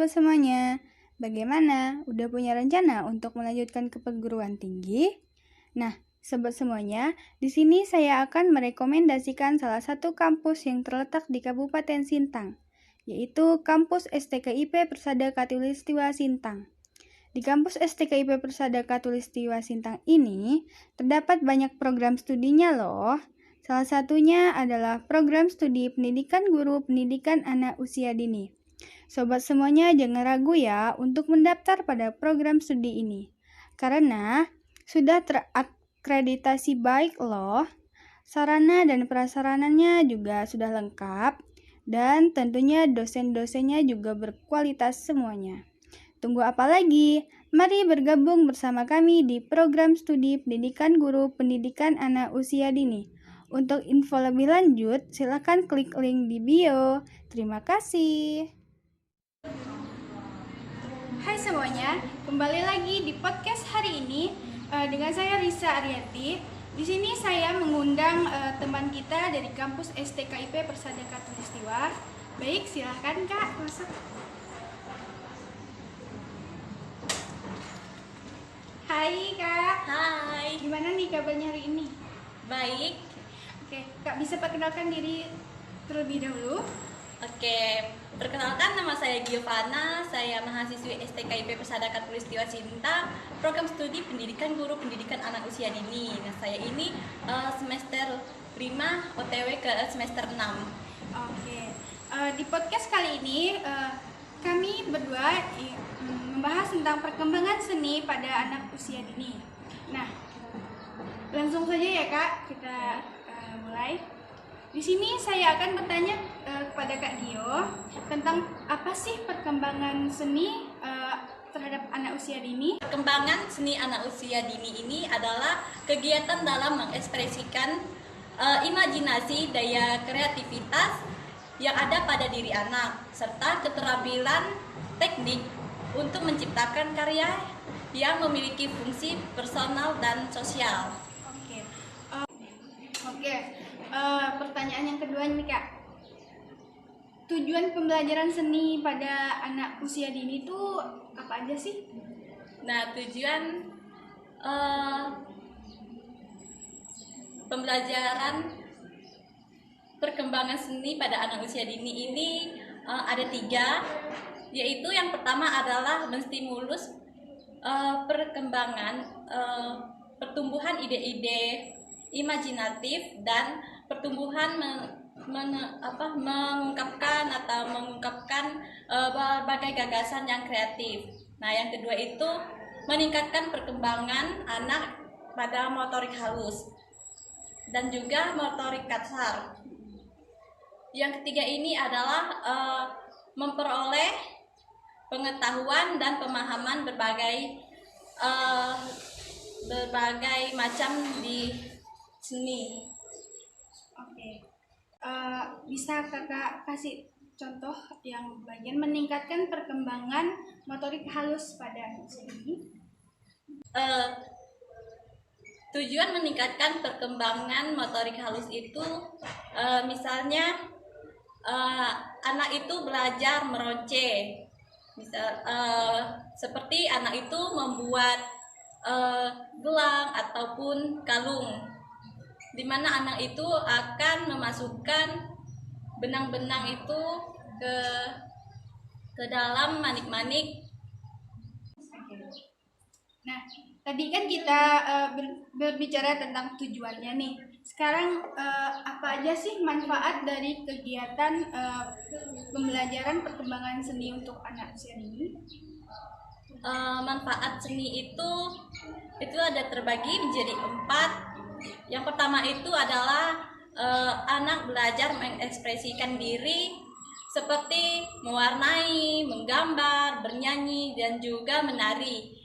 sobat semuanya. Bagaimana? Udah punya rencana untuk melanjutkan ke perguruan tinggi? Nah, sobat semuanya, di sini saya akan merekomendasikan salah satu kampus yang terletak di Kabupaten Sintang, yaitu Kampus STKIP Persada Katulistiwa Sintang. Di kampus STKIP Persada Katulistiwa Sintang ini terdapat banyak program studinya loh. Salah satunya adalah program studi pendidikan guru pendidikan anak usia dini. Sobat semuanya jangan ragu ya untuk mendaftar pada program studi ini. Karena sudah terakreditasi baik loh. Sarana dan prasarananya juga sudah lengkap. Dan tentunya dosen-dosennya juga berkualitas semuanya. Tunggu apa lagi? Mari bergabung bersama kami di program studi pendidikan guru pendidikan anak usia dini. Untuk info lebih lanjut, silakan klik link di bio. Terima kasih. Hai semuanya, kembali lagi di podcast hari ini dengan saya Risa Arianti. Di sini saya mengundang teman kita dari kampus STKIP Persada Katulistiwa. Baik, silahkan Kak, masuk. Hai Kak. Hai. Gimana nih kabarnya hari ini? Baik. Oke, Kak bisa perkenalkan diri terlebih dahulu? Oke, perkenalkan nama saya Giovanna, saya mahasiswi STKIP Persada Katulistiwa Sintang, program studi pendidikan guru pendidikan anak usia dini. Nah, saya ini semester 5 OTW ke semester 6. Oke, di podcast kali ini kami berdua membahas tentang perkembangan seni pada anak usia dini. Nah, langsung saja ya Kak, kita mulai. Di sini saya akan bertanya kepada Kak Gio tentang apa sih perkembangan seni terhadap anak usia dini. Perkembangan seni anak usia dini ini adalah kegiatan dalam mengekspresikan imajinasi, daya kreativitas yang ada pada diri anak, serta keterampilan teknik untuk menciptakan karya yang memiliki fungsi personal dan sosial. Oke. Pertanyaan yang kedua nih Kak, tujuan pembelajaran seni pada anak usia dini itu apa aja sih? Nah, tujuan pembelajaran perkembangan seni pada anak usia dini ini ada 3, yaitu yang pertama adalah menstimulus perkembangan pertumbuhan ide-ide imajinatif dan pertumbuhan mengungkapkan berbagai gagasan yang kreatif. Nah, yang kedua itu meningkatkan perkembangan anak pada motorik halus dan juga motorik kasar. Yang ketiga ini adalah memperoleh pengetahuan dan pemahaman berbagai macam di seni. Oke. Bisa Kakak kasih contoh yang bagian meningkatkan perkembangan motorik halus pada anak usia dini? Tujuan meningkatkan perkembangan motorik halus itu misalnya anak itu belajar meronce, seperti anak itu membuat gelang ataupun kalung, di mana anak itu akan memasukkan benang-benang itu ke dalam manik-manik. Nah, tadi kan kita berbicara tentang tujuannya nih. Sekarang apa aja sih manfaat dari kegiatan pembelajaran perkembangan seni untuk anak usia dini? Manfaat seni itu ada terbagi menjadi 4. Yang pertama itu adalah anak belajar mengekspresikan diri seperti mewarnai, menggambar, bernyanyi, dan juga menari.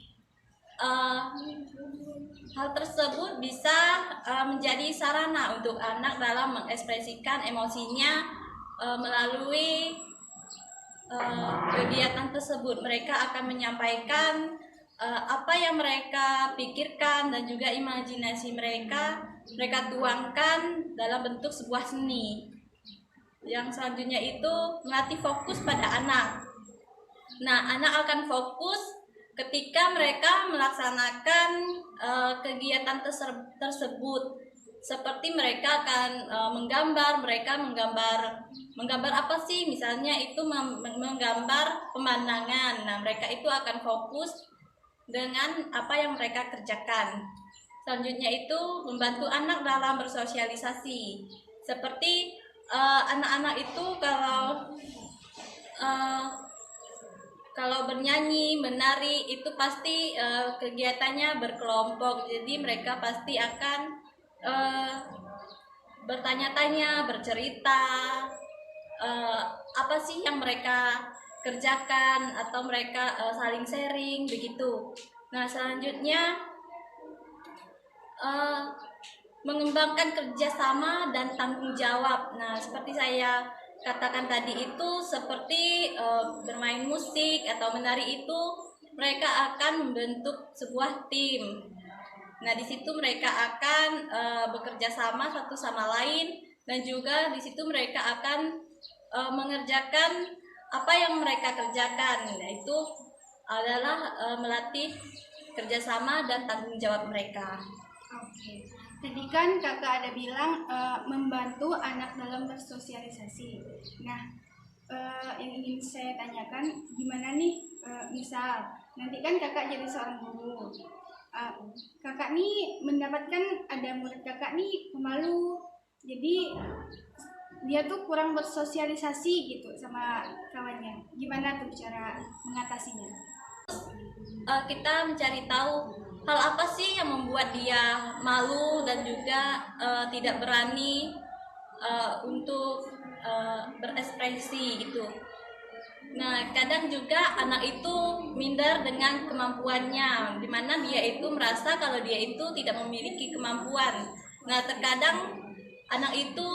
Hal tersebut bisa menjadi sarana untuk anak dalam mengekspresikan emosinya melalui kegiatan tersebut. Mereka akan menyampaikan apa yang mereka pikirkan dan juga imajinasi mereka tuangkan dalam bentuk sebuah seni. Yang selanjutnya itu melatih fokus pada anak. Nah, anak akan fokus ketika mereka melaksanakan kegiatan tersebut. Seperti mereka akan menggambar apa sih? Misalnya itu menggambar pemandangan. Nah, mereka itu akan fokus dengan apa yang mereka kerjakan. Selanjutnya itu membantu anak dalam bersosialisasi. Seperti anak-anak itu uh, kalau bernyanyi, menari itu pasti kegiatannya berkelompok. Jadi mereka pasti akan bertanya-tanya, bercerita, apa sih yang mereka kerjakan, atau mereka saling sharing begitu. Nah, selanjutnya mengembangkan kerjasama dan tanggung jawab. Nah, seperti saya katakan tadi itu seperti bermain musik atau menari itu mereka akan membentuk sebuah tim. Nah, di situ mereka akan bekerja sama satu sama lain, dan juga di situ mereka akan mengerjakan apa yang mereka kerjakan. Nah, itu adalah melatih kerjasama dan tanggung jawab mereka. Oke. Tadi kan kakak ada bilang membantu anak dalam bersosialisasi. Nah, yang ingin saya tanyakan gimana nih, misal nanti kan kakak jadi seorang guru, kakak nih mendapatkan ada murid kakak nih pemalu, jadi dia tuh kurang bersosialisasi gitu sama kawannya. Gimana tuh cara mengatasinya? Kita mencari tahu hal apa sih yang membuat dia malu dan juga tidak berani untuk berekspresi gitu. Nah, kadang juga anak itu minder dengan kemampuannya, di mana dia itu merasa kalau dia itu tidak memiliki kemampuan. Nah, terkadang anak itu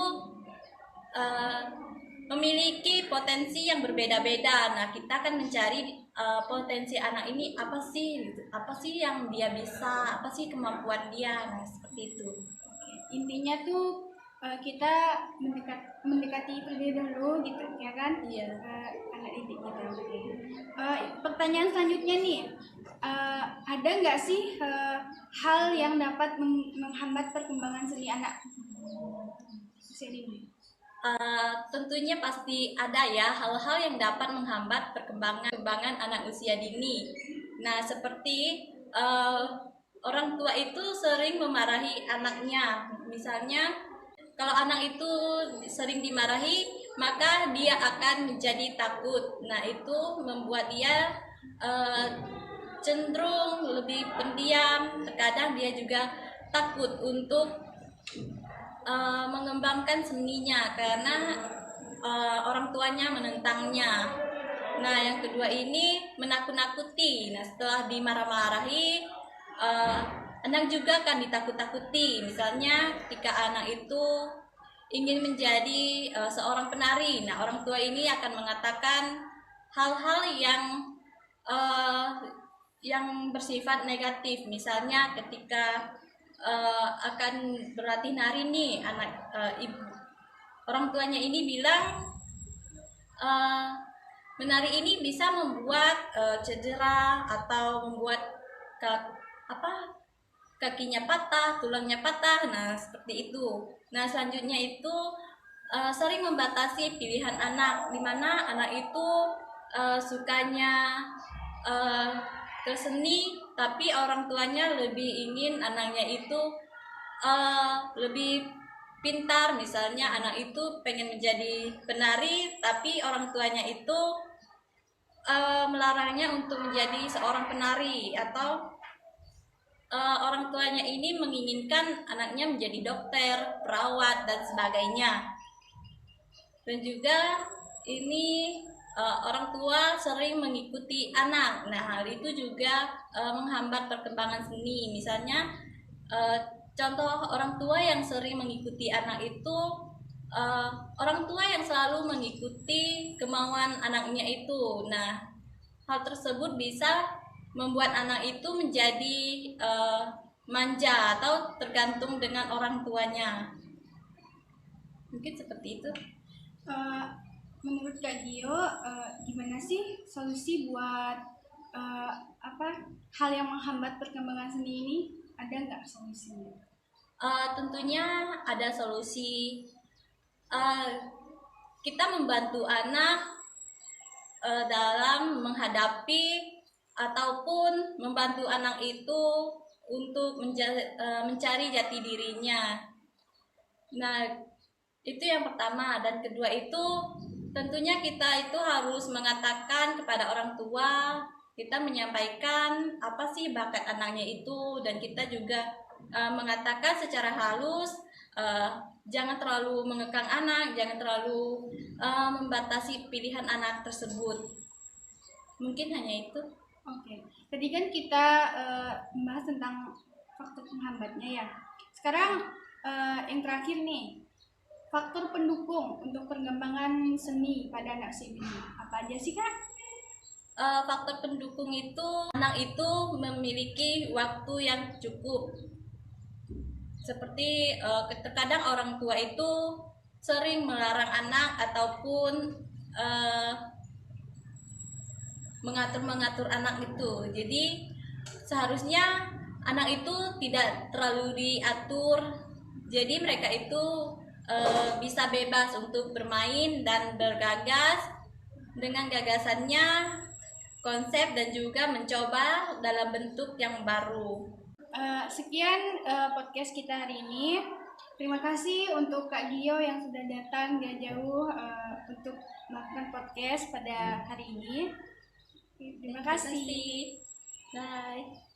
memiliki potensi yang berbeda-beda. Nah, kita akan mencari potensi anak ini apa sih, gitu. Apa sih yang dia bisa, apa sih kemampuan dia. Nah, seperti itu. Intinya tuh kita mendekati terlebih dahulu gitu ya kan? Iya. Anak didik kita. Pertanyaan selanjutnya nih, ada nggak sih hal yang dapat menghambat perkembangan seni anak usia dini? Tentunya pasti ada ya hal-hal yang dapat menghambat perkembangan anak usia dini. Nah, seperti orang tua itu sering memarahi anaknya. Misalnya, kalau anak itu sering dimarahi, maka dia akan menjadi takut. Nah, itu membuat dia cenderung lebih pendiam. Terkadang dia juga takut untuk mengembangkan seninya karena orang tuanya menentangnya. Nah, yang kedua ini menakut-nakuti. Nah, setelah dimarah-marahi, anak juga akan ditakut-takuti. Misalnya ketika anak itu ingin menjadi seorang penari, nah orang tua ini akan mengatakan hal-hal yang bersifat negatif. Misalnya ketika akan berlatih nari nih, orang tuanya ini bilang menari ini bisa membuat cedera atau membuat kakinya patah, tulangnya patah. Nah, seperti itu. Nah, selanjutnya itu sering membatasi pilihan anak, di mana anak itu sukanya ke seni, tapi orang tuanya lebih ingin anaknya itu lebih pintar. Misalnya anak itu pengen menjadi penari, tapi orang tuanya itu melarangnya untuk menjadi seorang penari, atau orang tuanya ini menginginkan anaknya menjadi dokter, perawat, dan sebagainya. Dan juga ini orang tua sering mengikuti anak. Nah, hal itu juga menghambat perkembangan seni. Misalnya contoh orang tua yang sering mengikuti anak itu orang tua yang selalu mengikuti kemauan anaknya itu. Nah, hal tersebut bisa membuat anak itu menjadi manja atau tergantung dengan orang tuanya. Mungkin seperti itu. menurut Kak Gio, gimana sih solusi buat hal yang menghambat perkembangan seni ini? Ada nggak solusinya? Tentunya ada solusi. Uh, kita membantu anak dalam menghadapi ataupun membantu anak itu untuk mencari jati dirinya. Nah, itu yang pertama. Dan kedua itu tentunya kita itu harus mengatakan kepada orang tua, kita menyampaikan apa sih bakat anaknya itu, dan kita juga mengatakan secara halus, jangan terlalu mengekang anak, jangan terlalu membatasi pilihan anak tersebut. Mungkin hanya itu. Oke, tadi kan kita membahas tentang faktor penghambatnya ya. Sekarang yang terakhir nih, faktor pendukung untuk perkembangan seni pada anak SIP ini apa aja sih Kak? Faktor pendukung itu, anak itu memiliki waktu yang cukup. Seperti terkadang orang tua itu sering melarang anak ataupun mengatur anak itu. Jadi seharusnya anak itu tidak terlalu diatur. Jadi mereka itu bisa bebas untuk bermain dan bergagas dengan gagasannya, konsep, dan juga mencoba dalam bentuk yang baru. Sekian podcast kita hari ini. Terima kasih untuk Kak Gio yang sudah datang jauh-jauh untuk melakukan podcast pada hari ini. Terima kasih. Bye.